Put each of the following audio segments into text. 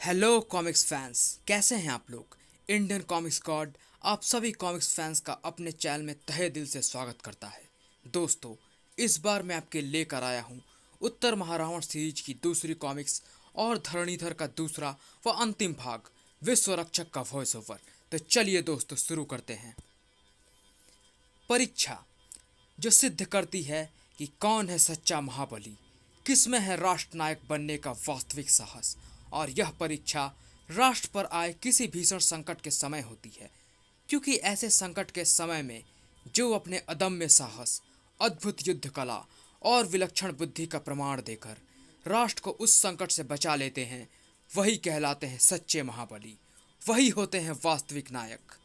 Hello comics fans, कैसे हैं आप लोग। इंडियन कॉमिक्स गॉड आप सभी कॉमिक्स फैंस का अपने चैनल में तहे दिल से स्वागत करता है। दोस्तों, इस बार मैं आपके लेकर आया हूं उत्तर महारावण सीरीज की दूसरी कॉमिक्स और धरणीधर का दूसरा व अंतिम भाग, विश्व रक्षक का वॉइस ओवर। तो चलिए दोस्तों, शुरू करते हैं। परीक्षा जो सिद्ध करती है कि कौन है सच्चा महाबली, किसमें है राष्ट्र नायक बनने का वास्तविक साहस। और यह परीक्षा राष्ट्र पर आए किसी भीषण संकट के समय होती है, क्योंकि ऐसे संकट के समय में जो अपने अदम्य साहस, अद्भुत युद्ध कला और विलक्षण बुद्धि का प्रमाण देकर राष्ट्र को उस संकट से बचा लेते हैं, वही कहलाते हैं सच्चे महाबली, वही होते हैं वास्तविक नायक।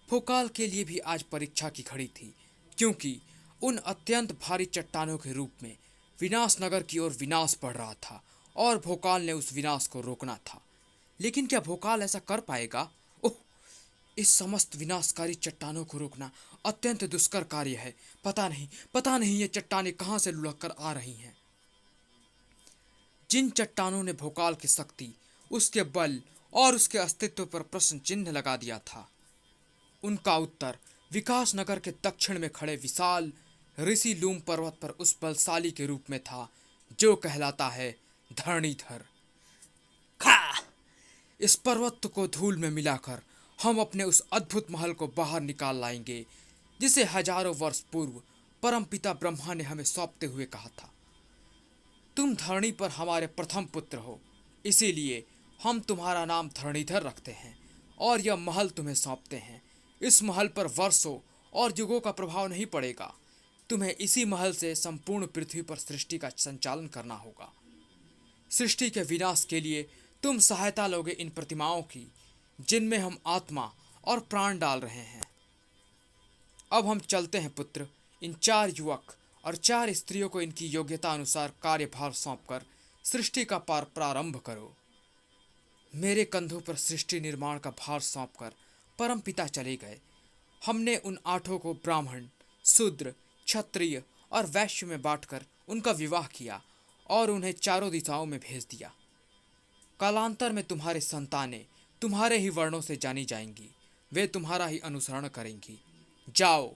भोकाल के लिए भी आज परीक्षा की घड़ी थी, क्योंकि उन अत्यंत भारी चट्टानों के रूप में विनाश नगर की ओर विनाश बढ़ रहा था और भोकाल ने उस विनाश को रोकना था। लेकिन क्या भोकाल ऐसा कर पाएगा? ओह, इस समस्त विनाशकारी चट्टानों को रोकना अत्यंत दुष्कर कार्य है। पता नहीं ये चट्टानें कहां से लुढ़क कर आ रही हैं। जिन चट्टानों ने भोकाल की शक्ति, उसके बल और उसके अस्तित्व पर प्रश्न चिन्ह लगा दिया था, उनका उत्तर विकास नगर के दक्षिण में खड़े विशाल ऋषि लूम पर्वत पर उस बलशाली के रूप में था जो कहलाता है धरणीधर। खा! इस पर्वत को धूल में मिलाकर हम अपने उस अद्भुत महल को बाहर निकाल लाएंगे, जिसे हजारों वर्ष पूर्व परमपिता ब्रह्मा ने हमें सौंपते हुए कहा था। तुम धरणी पर हमारे प्रथम पुत्र हो, इसीलिए हम तुम्हारा नाम धरणीधर रखते हैं और यह महल तुम्हें सौंपते हैं। इस महल पर वर्षों और युगों का प्रभाव नहीं पड़ेगा। तुम्हें इसी महल से संपूर्ण पृथ्वी पर सृष्टि का संचालन करना होगा। सृष्टि के विनाश के लिए तुम सहायता लोगे इन प्रतिमाओं की, जिनमें हम आत्मा और प्राण डाल रहे हैं। अब हम चलते हैं पुत्र। इन 4 युवक और 4 स्त्रियों को इनकी योग्यता अनुसार कार्यभार सौंपकर सृष्टि का प्रारंभ करो। मेरे कंधों पर सृष्टि निर्माण का भार सौंपकर परमपिता चले गए। हमने उन 8 को ब्राह्मण, शूद्र, क्षत्रिय और वैश्य में बांटकर उनका विवाह किया और उन्हें चारों दिशाओं में भेज दिया। कालांतर में तुम्हारे संतानें तुम्हारे ही वर्णों से जानी जाएंगी, वे तुम्हारा ही अनुसरण करेंगी। जाओ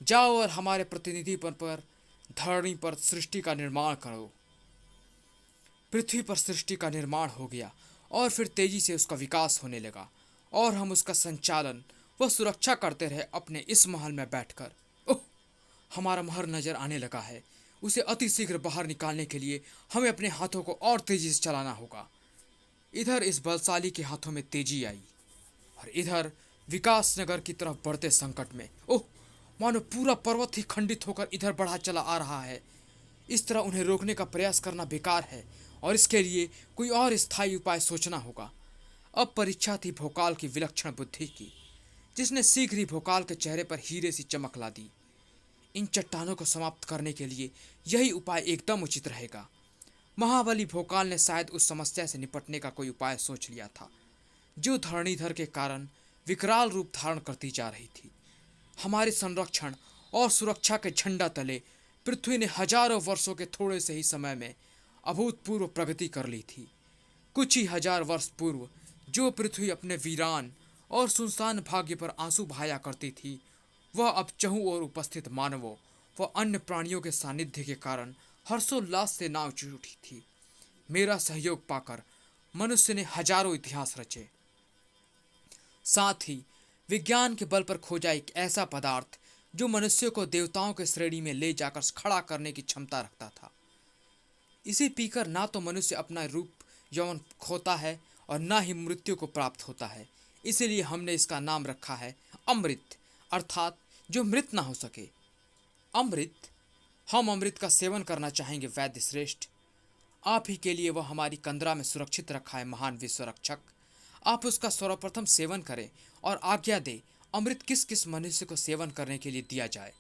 जाओ और हमारे प्रतिनिधि पद पर धरणी पर सृष्टि का निर्माण करो। पृथ्वी पर सृष्टि का निर्माण हो गया और फिर तेजी से उसका विकास होने लगा और हम उसका संचालन व सुरक्षा करते रहे अपने इस महल में बैठकर। ओह, हमारा महल नजर आने लगा है। उसे अति शीघ्र बाहर निकालने के लिए हमें अपने हाथों को और तेजी से चलाना होगा। इधर इस बलशाली के हाथों में तेजी आई और इधर विकास नगर की तरफ बढ़ते संकट में, ओह, मानो पूरा पर्वत ही खंडित होकर इधर बढ़ा चला आ रहा है। इस तरह उन्हें रोकने का प्रयास करना बेकार है और इसके लिए कोई और स्थायी उपाय सोचना होगा। अब परीक्षा थी भोकाल की विलक्षण बुद्धि की, जिसने शीघ्र ही भोकाल के चेहरे पर हीरे सी चमक ला दी। इन चट्टानों को समाप्त करने के लिए यही उपाय एकदम उचित रहेगा। महाबली भोकाल ने शायद उस समस्या से निपटने का कोई उपाय सोच लिया था, जो धरणीधर के कारण विकराल रूप धारण करती जा रही थी। हमारे संरक्षण और सुरक्षा के झंडा तले पृथ्वी ने हजारों वर्षों के थोड़े से ही समय में अभूतपूर्व प्रगति कर ली थी। कुछ ही हजार वर्ष पूर्व जो पृथ्वी अपने वीरान और सुनसान भाग्य पर आंसू बहाया करती थी, वह अब चहुं ओर उपस्थित मानवों व अन्य प्राणियों के सानिध्य के कारण हर्षोल्लास से नाव उठी थी। मेरा सहयोग पाकर मनुष्य ने हजारों इतिहास रचे। साथ ही विज्ञान के बल पर खोजा एक ऐसा पदार्थ जो मनुष्य को देवताओं के श्रेणी में ले जाकर खड़ा करने की क्षमता रखता था। इसे पीकर ना तो मनुष्य अपना रूप यौवन खोता है और ना ही मृत्यु को प्राप्त होता है। इसीलिए हमने इसका नाम रखा है अमृत, अर्थात जो मृत ना हो सके। अमृत, हम अमृत का सेवन करना चाहेंगे वैद्य श्रेष्ठ। आप ही के लिए वह हमारी कंदरा में सुरक्षित रखा है महान विश्व रक्षक। आप उसका सर्वप्रथम सेवन करें और आज्ञा दे अमृत किस किस मनुष्य को सेवन करने के लिए दिया जाए।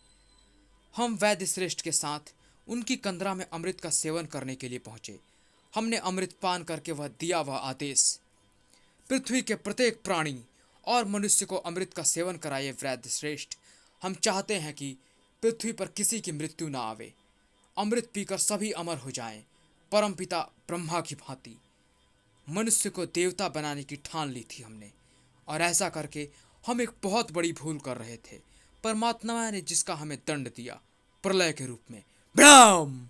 हम वैद्य श्रेष्ठ के साथ उनकी कंदरा में अमृत का सेवन करने के लिए पहुंचे। हमने अमृत पान करके वह दिया वह आदेश, पृथ्वी के प्रत्येक प्राणी और मनुष्य को अमृत का सेवन कराइए वैद्य श्रेष्ठ। हम चाहते हैं कि पृथ्वी पर किसी की मृत्यु ना आवे। अमृत पीकर सभी अमर हो जाएं, परमपिता ब्रह्मा की भांति। मनुष्य को देवता बनाने की ठान ली थी हमने, और ऐसा करके हम एक बहुत बड़ी भूल कर रहे थे। परमात्मा ने जिसका हमें दंड दिया प्रलय के रूप में। ब्राम!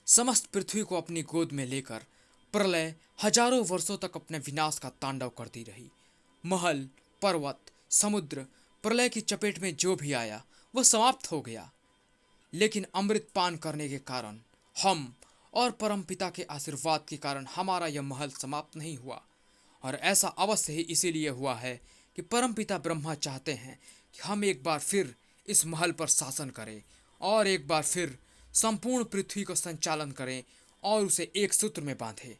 समस्त पृथ्वी को अपनी गोद में लेकर प्रलय हजारों वर्षों तक अपने विनाश का तांडव करती रही। महल, पर्वत, समुद्र प्रलय की चपेट में जो भी आया वह समाप्त हो गया। लेकिन अमृत पान करने के कारण हम और परमपिता के आशीर्वाद के कारण हमारा यह महल समाप्त नहीं हुआ। और ऐसा अवश्य ही इसीलिए हुआ है कि परमपिता ब्रह्मा चाहते हैं कि हम एक बार फिर इस महल पर शासन करें और एक बार फिर संपूर्ण पृथ्वी को संचालन करें और उसे एक सूत्र में बांधें।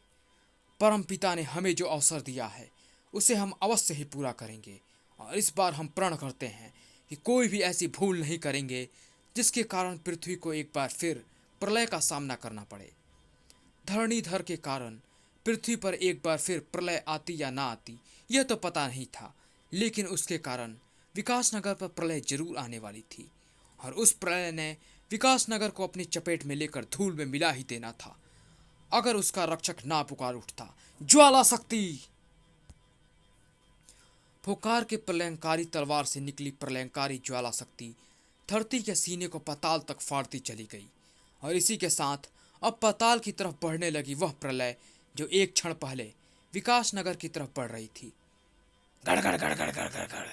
परमपिता ने हमें जो अवसर दिया है उसे हम अवश्य ही पूरा करेंगे, और इस बार हम प्रण करते हैं कि कोई भी ऐसी भूल नहीं करेंगे जिसके कारण पृथ्वी को एक बार फिर प्रलय का सामना करना पड़े। धरणीधर के कारण पृथ्वी पर एक बार फिर प्रलय आती या ना आती यह तो पता नहीं था, लेकिन उसके कारण विकासनगर पर प्रलय जरूर आने वाली थी, और उस प्रलय ने विकासनगर को अपनी चपेट में लेकर धूल में मिला ही देना था अगर उसका रक्षक ना पुकार उठता। ज्वाला शक्ति! फुकार के प्रलयंकारी तलवार से निकली प्रलयंकारी ज्वाला शक्ति धरती के सीने को पाताल तक फाड़ती चली गई, और इसी के साथ अब पाताल की तरफ बढ़ने लगी वह प्रलय जो एक क्षण पहले विकासनगर की तरफ बढ़ रही थी। गड़ गड़ गड़ गड़ गड़ गड़ गड़।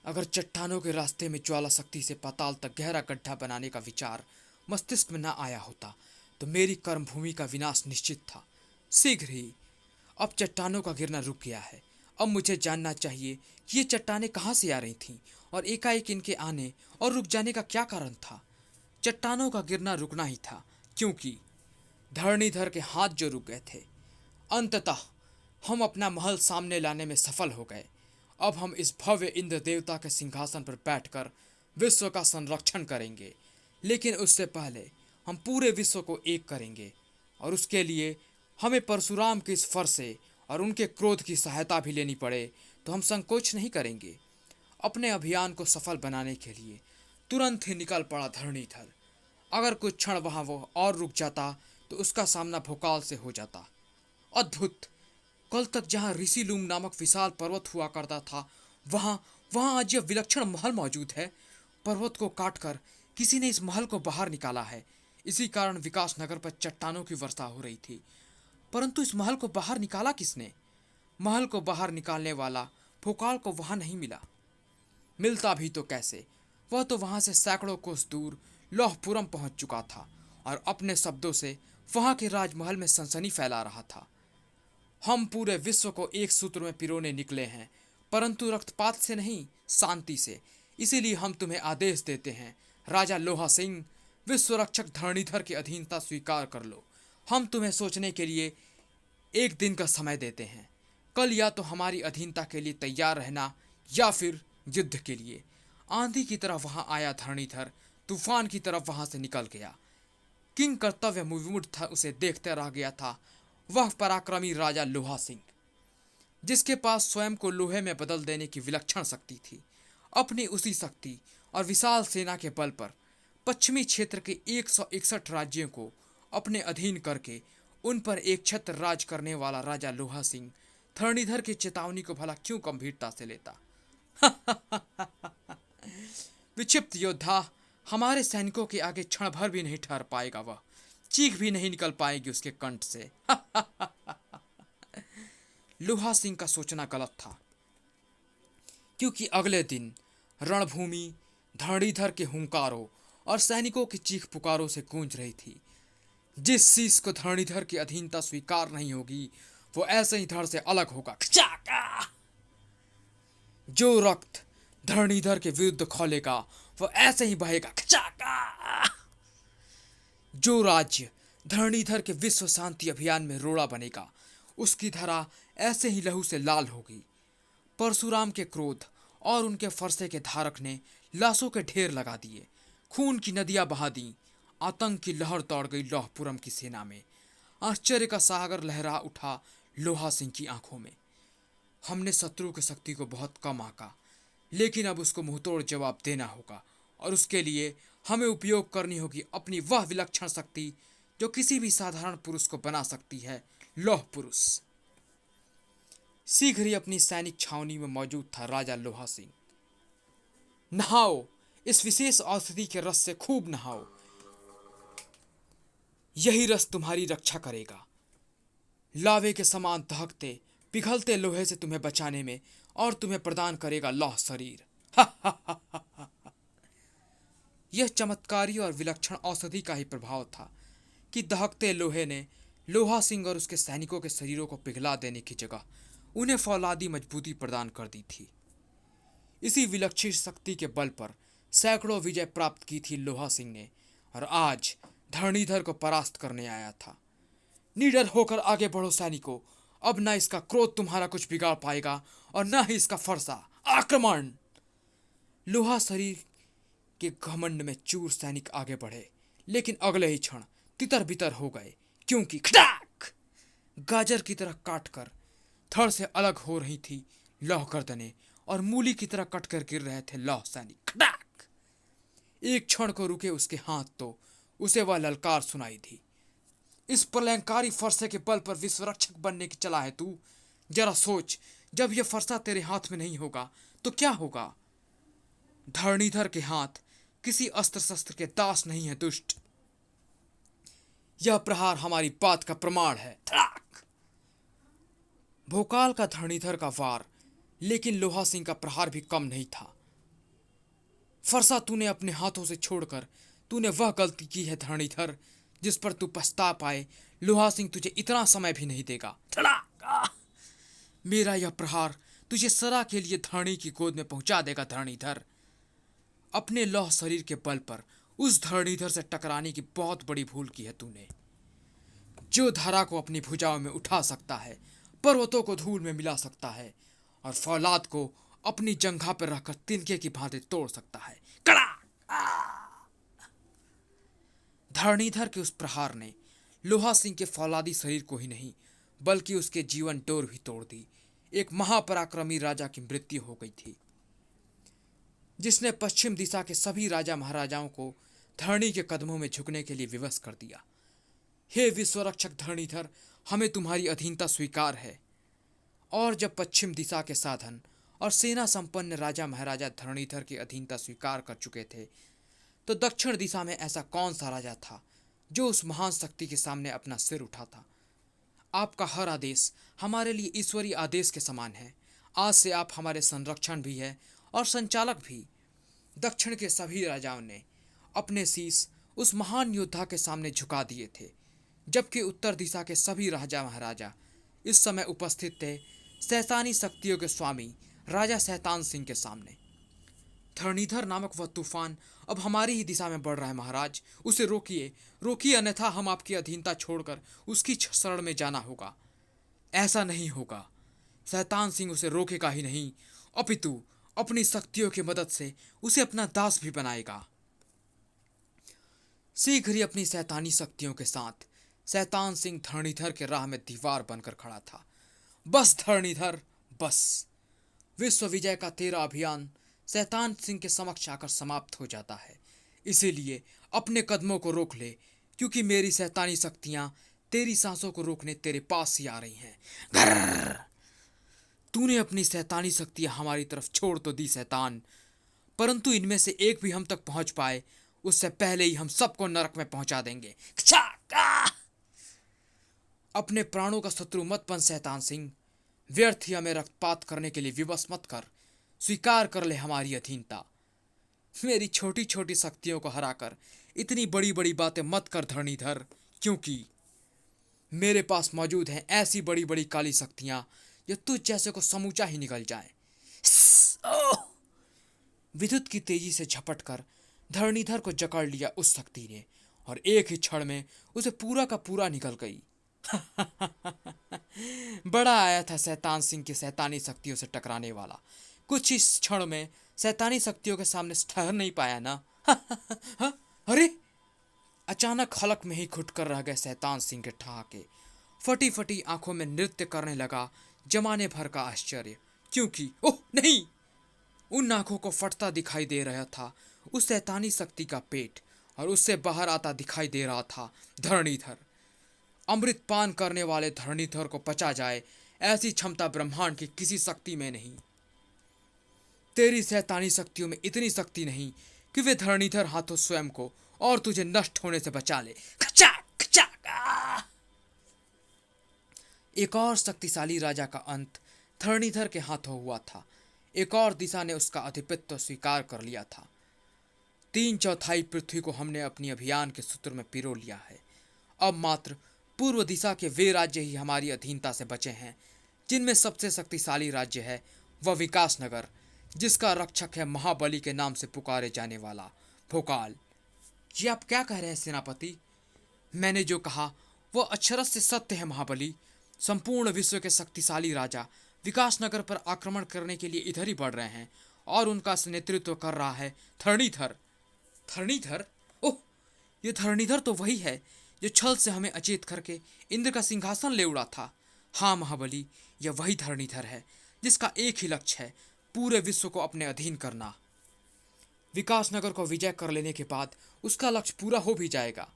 अगर चट्टानों के रास्ते में ज्वाला शक्ति से पाताल तक गहरा गड्ढा बनाने का विचार मस्तिष्क में न आया होता तो मेरी कर्मभूमि का विनाश निश्चित था। शीघ्र ही अब चट्टानों का गिरना रुक गया है। अब मुझे जानना चाहिए कि ये चट्टानें कहाँ से आ रही थीं और एकाएक इनके आने और रुक जाने का क्या कारण था। चट्टानों का गिरना रुकना ही था, क्योंकि धरणीधर के हाथ जो रुक गए थे। अंततः हम अपना महल सामने लाने में सफल हो गए। अब हम इस भव्य इंद्र देवता के सिंहासन पर बैठकर विश्व का संरक्षण करेंगे, लेकिन उससे पहले हम पूरे विश्व को एक करेंगे, और उसके लिए हमें परशुराम के इस फर से और उनके क्रोध की सहायता भी लेनी पड़े तो हम संकोच नहीं करेंगे। अपने अभियान को सफल बनाने के लिए तुरंत ही निकल पड़ा धरणीधर। अगर कुछ क्षण वहाँ वो और रुक जाता तो उसका सामना भोकाल से हो जाता। अद्भुत! कल तक जहाँ ऋषिलूम नामक विशाल पर्वत हुआ करता था वहाँ वहाँ आज यह विलक्षण महल मौजूद है। पर्वत को काटकर किसी ने इस महल को बाहर निकाला है। इसी कारण विकासनगर पर चट्टानों की वर्षा हो रही थी। परंतु इस महल को बाहर निकाला किसने? महल को बाहर निकालने वाला भोकाल को वहां नहीं मिला। मिलता भी तो कैसे? वह तो वहां से सैकड़ों कोस दूर लौहपुरम पहुंच चुका था और अपने शब्दों से वहां के राजमहल में सनसनी फैला रहा था। हम पूरे विश्व को एक सूत्र में पिरोने निकले हैं, परंतु रक्तपात से नहीं, शांति से। इसीलिए हम तुम्हें आदेश देते हैं, राजा लोहा सिंह, विश्व रक्षक धरणीधर की अधीनता स्वीकार कर लो। हम तुम्हें सोचने के लिए एक दिन का समय देते हैं। कल या तो हमारी अधीनता के लिए तैयार रहना या फिर युद्ध के लिए। आंधी की तरह वहां आया धरणीधर, तूफान की तरफ वहां से निकल गया। किंग कर्तव्य विमुख था, उसे देखते रह गया था वह पराक्रमी राजा लोहा सिंह, जिसके पास स्वयं को लोहे में बदल देने की विलक्षण शक्ति थी। अपनी उसी शक्ति और विशाल सेना के बल पर पश्चिमी क्षेत्र के 161 राज्यों को अपने अधीन करके उन पर एक छत्र राज करने वाला राजा लोहा सिंह धरणीधर की चेतावनी को भला क्यों गंभीरता से लेता? विक्षिप्त योद्धा, हमारे सैनिकों के आगे क्षण भर भी नहीं ठहर पाएगा। वह चीख भी नहीं निकल पाएगी उसके कंठ से। लोहा सिंह का सोचना गलत था, क्योंकि अगले दिन रणभूमि धरणीधर के हुंकारों और सैनिकों की चीख पुकारों से गूंज रही थी। जिस शीश को धरणीधर की अधीनता स्वीकार नहीं होगी वो ऐसे ही धड़ से अलग होगा। जो रक्त धरणीधर के विरुद्ध खौलेगा वो ऐसे ही बहेगा। जो राज्य धरणीधर के विश्व शांति अभियान में रोड़ा बनेगा उसकी धरा ऐसे ही लहू से लाल होगी। परशुराम के क्रोध और उनके फरसे के धारक ने लाशों के ढेर लगा दिए, खून की नदियां बहा दी। आतंक की लहर दौड़ गई लौहपुरम की सेना में। आश्चर्य का सागर लहरा उठा लोहा सिंह की आंखों में। हमने शत्रु की शक्ति को बहुत कम आंका, लेकिन अब उसको मुंहतोड़ जवाब देना होगा, और उसके लिए हमें उपयोग करनी होगी अपनी वह विलक्षण शक्ति जो किसी भी साधारण पुरुष को बना सकती है, लौह पुरुष। शीघ्र ही अपनी सैनिक छावनी में मौजूद था राजा लोहा सिंह। नहाओ, इस विशेष औषधि के रस से खूब नहाओ, यही रस तुम्हारी रक्षा करेगा। लावे के समान दहकते पिघलते लोहे से तुम्हें बचाने में और तुम्हें प्रदान करेगा लौह शरीर। यह चमत्कारी और विलक्षण औषधि का ही प्रभाव था कि दहकते लोहे ने लोहा सिंह और उसके सैनिकों के शरीरों को पिघला देने की जगह उन्हें फौलादी मजबूती प्रदान कर दी थी। इसी विलक्षण शक्ति के बल पर सैकड़ों विजय प्राप्त की थी लोहा सिंह ने, और आज धरणीधर को परास्त करने आया था। निडर होकर आगे बढ़ो सैनिकों, अब न इसका क्रोध तुम्हारा कुछ बिगाड़ पाएगा और न ही इसका फरसा। आक्रमण! लोहा शरीर के घमंड में चूर सैनिक आगे बढ़े, लेकिन अगले ही क्षण तितर बितर हो गए, क्योंकि खटाक गाजर की तरह काटकर धड़ से अलग हो रही थी लौह गर्दनें और मूली की तरह कटकर गिर रहे थे लौह सैनिक। खटाक! एक क्षण को रुके उसके हाथ तो उसे वह ललकार सुनाई दी। इस प्रलयंकारी फरसे के बल पर विश्वरक्षक बनने की चला है तू? जरा सोच, जब यह फरसा तेरे हाथ में नहीं होगा तो क्या होगा? धरणीधर के हाथ किसी अस्त्र शस्त्र के दास नहीं है दुष्ट। यह प्रहार हमारी बात का प्रमाण है। भोकाल का धरणीधर का वार, लेकिन लोहा सिंह का प्रहार भी कम नहीं था। फरसा तूने अपने हाथों से छोड़कर तूने वह गलती की है धरणीधर, जिस पर तू पछता पाए। लोहा सिंह तुझे इतना समय भी नहीं देगा। मेरा यह प्रहार तुझे सदा के लिए धरणी की गोद में पहुंचा देगा धरणीधर। अपने लौह शरीर के बल पर उस धरणीधर से टकराने की बहुत बड़ी भूल की है तूने। जो धरा को अपनी भुजाओं में उठा सकता है, पर्वतों को धूल में मिला सकता है और फौलाद को अपनी जंघा पर रखकर तिनके की भांति तोड़ सकता है। कड़ा! धरणीधर के उस प्रहार ने लोहा सिंह के फौलादी शरीर को ही नहीं, बल्कि उसके जीवन डोर भी तोड़ दी। एक महापराक्रमी राजा की मृत्यु हो गई थी, जिसने पश्चिम दिशा के सभी राजा महाराजाओं को धरणी के कदमों में झुकने के लिए विवश कर दिया। हे विश्वरक्षक धरणीधर, हमें तुम्हारी अधीनता स्वीकार है। और जब पश्चिम दिशा के साधन और सेना संपन्न राजा महाराजा धरणीधर की अधीनता स्वीकार कर चुके थे, तो दक्षिण दिशा में ऐसा कौन सा राजा था जो उस महान शक्ति के सामने अपना सिर उठाता? आपका हर आदेश हमारे लिए ईश्वरीय आदेश के समान है। आज से आप हमारे संरक्षण भी है और संचालक भी। दक्षिण के सभी राजाओं ने अपने शीश उस महान योद्धा के सामने झुका दिए थे, जबकि उत्तर दिशा के सभी राजा महाराजा इस समय उपस्थित थे शैतानी शक्तियों के स्वामी राजा शैतान सिंह के सामने। धरणीधर नामक वह तूफान अब हमारी ही दिशा में बढ़ रहा है महाराज। उसे रोकिए, रोकिए, अन्यथा हम आपकी अधीनता छोड़कर उसकी शरण में जाना होगा। ऐसा नहीं होगा। शैतान सिंह उसे रोकेगा ही नहीं, अपितु अपनी शक्तियों की मदद से उसे अपना दास भी बनाएगा। शीघ्र ही अपनी शैतानी शक्तियों के साथ शैतान सिंह धरणीधर के राह में दीवार बनकर खड़ा था। बस धरणीधर, बस। विश्व विजय का तेरा अभियान शैतान सिंह के समक्ष आकर समाप्त हो जाता है। इसीलिए अपने कदमों को रोक ले, क्योंकि मेरी शैतानी शक्तियां तेरी सांसों को रोकने तेरे पास ही आ रही हैं। घर्र! तूने अपनी शैतानी शक्तियां हमारी तरफ छोड़ तो दी शैतान, परंतु इनमें से एक भी हम तक पहुंच पाए उससे पहले ही हम सबको नरक में पहुंचा देंगे। अपने प्राणों का शत्रु मत बन शैतान सिंह। व्यर्थ ही हमें रक्तपात करने के लिए विवश मत कर। स्वीकार कर ले हमारी अधीनता। मेरी छोटी छोटी शक्तियों को हराकर इतनी बड़ी बड़ी बातें मत कर धरणीधर, क्योंकि मेरे पास मौजूद हैं ऐसी बड़ी बड़ी काली शक्तियां जो तुझ जैसे को समूचा ही निकल जाए। विद्युत की तेजी से झपटकर धरणीधर को जकड़ लिया उस शक्ति ने, और एक ही क्षण में उसे पूरा का पूरा निकल गई। बड़ा आया था शैतान सिंह की शैतानी शक्तियों से टकराने वाला। कुछ ही क्षण में शैतानी शक्तियों के सामने ठहर नहीं पाया ना। अरे! अचानक हलक में ही घुट कर रह गए शैतान सिंह के ठहाके। फटी फटी आंखों में नृत्य करने लगा जमाने भर का आश्चर्य, क्योंकि ओह नहीं, उन आंखों को फटता दिखाई दे रहा था उस शैतानी शक्ति का पेट, और उससे बाहर आता दिखाई दे रहा था धरणीधर। अमृत पान करने वाले धरणीधर को पचा जाए ऐसी क्षमता ब्रह्मांड की किसी शक्ति में नहीं। तेरी शैतानी शक्तियों में इतनी शक्ति नहीं कि वे धरणीधर हाथों स्वयं को और तुझे नष्ट होने से बचा ले। खचाक खचाक। एक और शक्तिशाली राजा का अंत धरणीधर के हाथों हुआ था। एक और दिशा ने उसका आधिपत्य स्वीकार कर लिया था। 3/4 पृथ्वी को हमने अपनी अभियान के सूत्र में पिरो लिया है। अब मात्र पूर्व दिशा के वे राज्य ही हमारी अधीनता से बचे हैं, जिनमें सबसे शक्तिशाली राज्य है वह विकास नगर, जिसका रक्षक है महाबली के नाम से पुकारे जाने वाला भोकाल। ये आप क्या कह रहे हैं सेनापति? मैंने जो कहा वह अक्षरश से सत्य है महाबली। संपूर्ण विश्व के शक्तिशाली राजा विकास नगर पर आक्रमण करने के लिए इधर ही बढ़ रहे हैं और उनका नेतृत्व कर रहा है धरणीधर। धरणीधर? ओह, ये धरणीधर तो वही है जो छल से हमें अचेत करके इंद्र का सिंहासन ले उड़ा था। हाँ महाबली, यह वही धरणीधर है जिसका एक ही लक्ष्य है, पूरे विश्व को अपने अधीन करना। विकास नगर को विजय कर लेने के बाद उसका लक्ष्य पूरा हो भी जाएगा।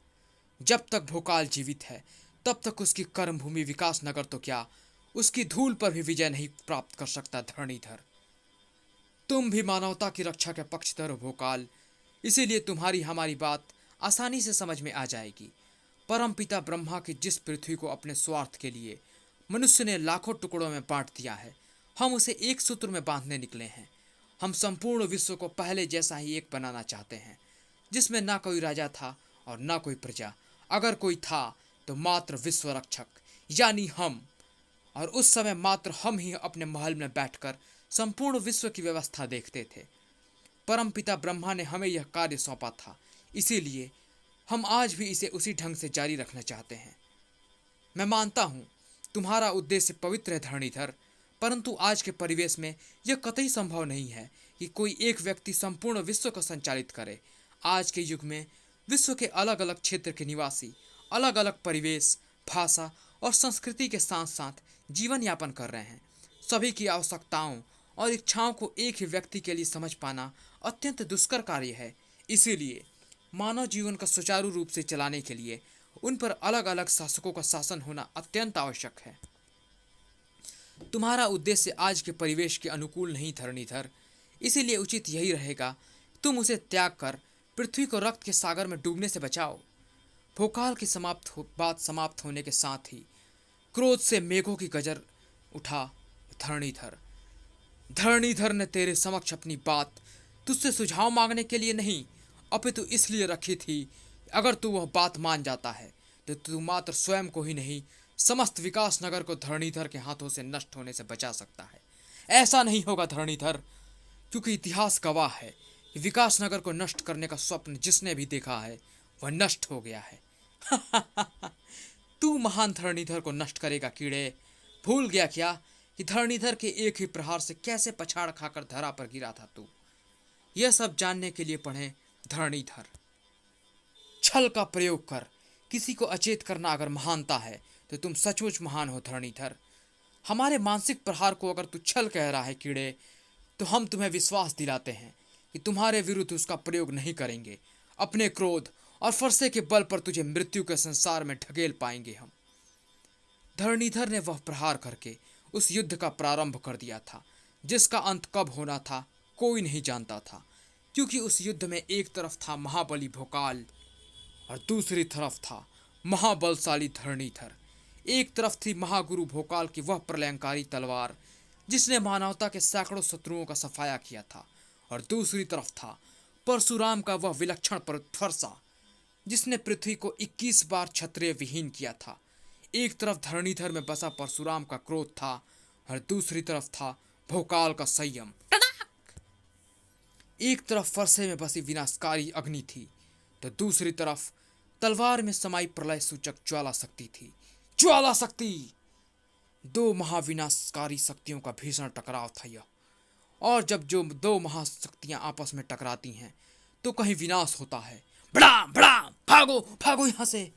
जब तक भोकाल जीवित है तब तक उसकी कर्मभूमि विकास नगर तो क्या, उसकी धूल पर भी विजय नहीं प्राप्त कर सकता धरणीधर। तुम भी मानवता की रक्षा के पक्षधर हो भोकाल, इसीलिए तुम्हारी हमारी बात आसानी से समझ में आ जाएगी। परमपिता ब्रह्मा की जिस पृथ्वी को अपने स्वार्थ के लिए मनुष्य ने लाखों टुकड़ों में बांट दिया है, हम उसे एक सूत्र में बांधने निकले हैं। हम संपूर्ण विश्व को पहले जैसा ही एक बनाना चाहते हैं, जिसमें ना कोई राजा था और ना कोई प्रजा। अगर कोई था तो मात्र विश्व रक्षक यानी हम, और उस समय मात्र हम ही अपने महल में बैठकर संपूर्ण विश्व की व्यवस्था देखते थे। परमपिता ब्रह्मा ने हमें यह कार्य सौंपा था, इसीलिए हम आज भी इसे उसी ढंग से जारी रखना चाहते हैं। मैं मानता हूँ तुम्हारा उद्देश्य पवित्र है धरणीधर, परंतु आज के परिवेश में यह कतई संभव नहीं है कि कोई एक व्यक्ति संपूर्ण विश्व को संचालित करे। आज के युग में विश्व के अलग अलग क्षेत्र के निवासी अलग अलग परिवेश, भाषा और संस्कृति के साथ साथ जीवन यापन कर रहे हैं। सभी की आवश्यकताओं और इच्छाओं को एक ही व्यक्ति के लिए समझ पाना अत्यंत दुष्कर कार्य है। इसीलिए मानव जीवन का सुचारू रूप से चलाने के लिए उन पर अलग अलग शासकों का शासन होना अत्यंत आवश्यक है। तुम्हारा उद्देश्य आज के परिवेश के अनुकूल नहीं धरणीधर, इसीलिए उचित यही रहेगा तुम उसे त्याग कर पृथ्वी को रक्त के सागर में डूबने से बचाओ। भोकाल की बात समाप्त होने के साथ ही क्रोध से मेघों की गजर उठा धरणीधर। धरणीधर ने तेरे समक्ष अपनी बात तुझसे सुझाव मांगने के लिए नहीं, अपितु इसलिए रखी थी अगर तू वह बात मान जाता है तो तू मात्र स्वयं को ही नहीं, समस्त विकास नगर को धरणीधर के हाथों से नष्ट होने से बचा सकता है। ऐसा नहीं होगा धरणीधर, क्योंकि इतिहास गवाह है कि विकास नगर को नष्ट करने का स्वप्न जिसने भी देखा है वह नष्ट हो गया है। तू महान धरणीधर को नष्ट करेगा कीड़े? भूल गया क्या कि धरणीधर के एक ही प्रहार से कैसे पछाड़ खाकर धरा पर गिरा था तू? यह सब जानने के लिए पढ़े धरणीधर। छल का प्रयोग कर किसी को अचेत करना अगर महानता है तो तुम सचमुच महान हो धरणीधर। हमारे मानसिक प्रहार को अगर तू छल कह रहा है कीड़े, तो हम तुम्हें विश्वास दिलाते हैं कि तुम्हारे विरुद्ध उसका प्रयोग नहीं करेंगे। अपने क्रोध और फरसे के बल पर तुझे मृत्यु के संसार में ढकेल पाएंगे हम। धरणीधर ने वह प्रहार करके उस युद्ध का प्रारंभ कर दिया था, जिसका अंत कब होना था कोई नहीं जानता था, क्योंकि उस युद्ध में एक तरफ था महाबली भोकाल और दूसरी तरफ था महाबलशाली धरणीधर। एक तरफ थी महागुरु भोकाल की वह प्रलयंकारी तलवार जिसने मानवता के सैकड़ों शत्रुओं का सफाया किया था, और दूसरी तरफ था परशुराम का वह विलक्षण फरसा जिसने पृथ्वी को 21 बार क्षत्रिय विहीन किया था। एक तरफ धरणीधर में बसा परशुराम का क्रोध था और दूसरी तरफ था भोकाल का संयम। एक तरफ फरसे में बसी विनाशकारी अग्नि थी तो दूसरी तरफ तलवार में समाई प्रलय सूचक ज्वाला शक्ति थी। ज्वाला शक्ति! दो महाविनाशकारी शक्तियों का भीषण टकराव था यह। और जब जो दो महाशक्तियां आपस में टकराती हैं तो कहीं विनाश होता है, बड़ा बड़ा भागो भागो यहां से,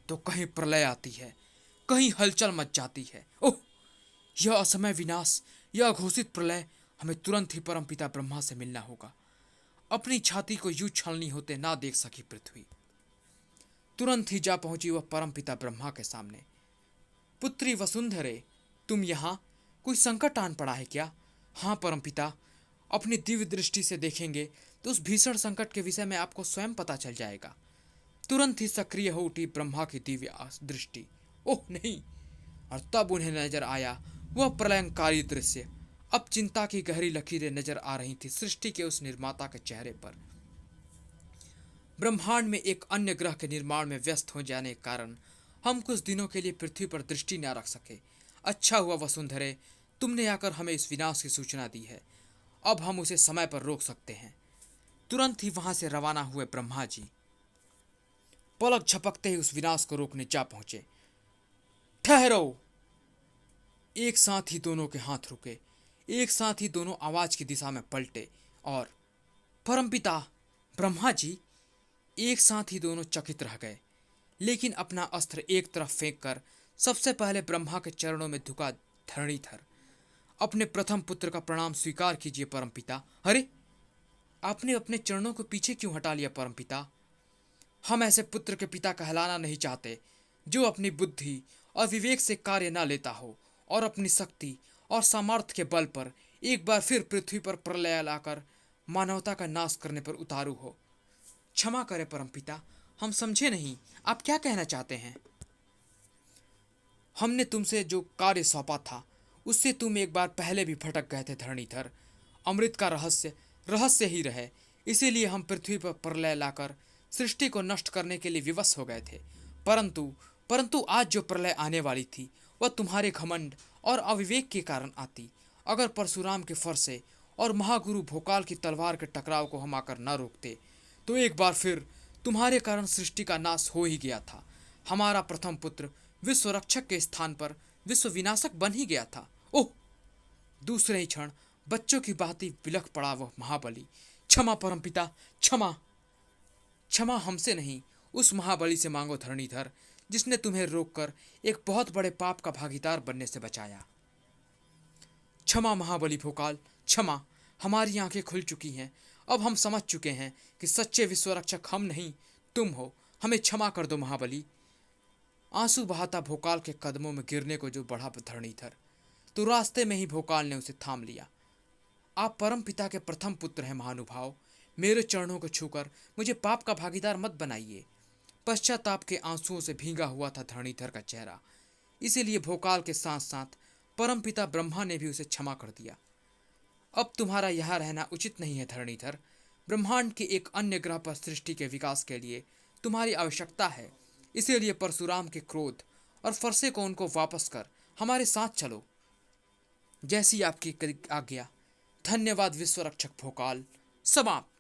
तो कहीं प्रलय आती है, कहीं हलचल मच जाती है। ओह, यह असमय विनाश, यह घोषित प्रलय, हमें तुरंत ही परमपिता ब्रह्मा से मिलना होगा। अपनी छाती को यूं छलनी होते ना देख सकी पृथ्वी। तुरंत ही जा पहुंची वह परमपिता ब्रह्मा के सामने। पुत्री वसुंधरे, तुम यहाँ, कोई संकट आन पड़ा है क्या? हाँ परमपिता, अपनी दिव्य दृष्टि से देखेंगे तो उस भीषण संकट के विषय में आपको स्वयं पता चल जाएगा। तुरंत ही सक्रिय हो उठी ब्रह्मा की दिव्य दृष्टि। ओह नहीं! और तब उन्हें नजर आया वह प्रलयंकारी दृश्य। अब चिंता की गहरी लकीरें नजर आ रही थी सृष्टि के उस निर्माता के चेहरे पर। ब्रह्मांड में एक अन्य ग्रह के निर्माण में व्यस्त हो जाने के कारण हम कुछ दिनों के लिए पृथ्वी पर दृष्टि न रख सके। अच्छा हुआ वसुंधरे, तुमने आकर हमें इस विनाश की सूचना दी है। अब हम उसे समय पर रोक सकते हैं। तुरंत ही वहां से रवाना हुए ब्रह्मा जी पलक झपकते ही उस विनाश को रोकने जा पहुंचे। ठहरो! एक साथ ही दोनों के हाथ रुके। एक साथ ही दोनों आवाज की दिशा में पलटे और परमपिता ब्रह्मा जी! एक साथ ही दोनों चकित रह गए, लेकिन अपना अस्त्र एक तरफ फेंक कर सबसे पहले ब्रह्मा के चरणों में झुका धरणीधर। अपने प्रथम पुत्र का प्रणाम स्वीकार कीजिए परमपिता। अरे, आपने अपने चरणों को पीछे क्यों हटा लिया परमपिता? हम ऐसे पुत्र के पिता कहलाना नहीं चाहते जो अपनी बुद्धि और विवेक से कार्य न लेता हो और अपनी शक्ति और सामर्थ्य के बल पर एक बार फिर पृथ्वी पर प्रलय लाकर मानवता का नाश करने पर उतारू हो। क्षमा करें परमपिता, हम समझे नहीं, आप क्या कहना चाहते हैं? हमने तुमसे जो कार्य सौंपा था उससे तुम एक बार पहले भी भटक गए थे धरणीधर। अमृत का रहस्य रहस्य ही रहे, इसीलिए हम पृथ्वी पर प्रलय लाकर सृष्टि को नष्ट करने के लिए विवश हो गए थे। परंतु परंतु आज जो प्रलय आने वाली थी वह तुम्हारे घमंड और अविवेक के कारण आती। अगर परशुराम के फरसे और महागुरु भोकाल की तलवार के टकराव को हम आकर न रोकते तो एक बार फिर तुम्हारे कारण सृष्टि का नाश हो ही गया था। हमारा प्रथम पुत्र विश्व रक्षक के स्थान पर विश्व विनाशक बन ही गया था। ओह! दूसरे ही क्षण बच्चों की भांति बिलख पड़ा वह महाबली। क्षमा परमपिता, क्षमा! क्षमा हमसे नहीं, उस महाबली से मांगो धरणीधर, जिसने तुम्हें रोककर एक बहुत बड़े पाप का भागीदार बनने से बचाया। क्षमा महाबली भोकाल, क्षमा! हमारी आंखें खुल चुकी हैं। अब हम समझ चुके हैं कि सच्चे विश्वरक्षक हम नहीं तुम हो। हमें क्षमा कर दो महाबली। आंसू बहाता भोकाल के कदमों में गिरने को जो बढ़ा धरणीधर, तो रास्ते में ही भोकाल ने उसे थाम लिया। आप परम पिता के प्रथम पुत्र हैं महानुभाव, मेरे चरणों को छूकर मुझे पाप का भागीदार मत बनाइए। पश्चाताप के आंसुओं से भींगा हुआ था धरणीधर का चेहरा। इसीलिए भोकाल के साथ साथ परमपिता ब्रह्मा ने भी उसे क्षमा कर दिया। अब तुम्हारा यहाँ रहना उचित नहीं है धरणीधर। ब्रह्मांड के एक अन्य ग्रह पर सृष्टि के विकास के लिए तुम्हारी आवश्यकता है। इसीलिए परशुराम के क्रोध और फरसे को उनको वापस कर हमारे साथ चलो। जैसी आपकी आज्ञा। धन्यवाद विश्वरक्षक भोकाल। समाप्त।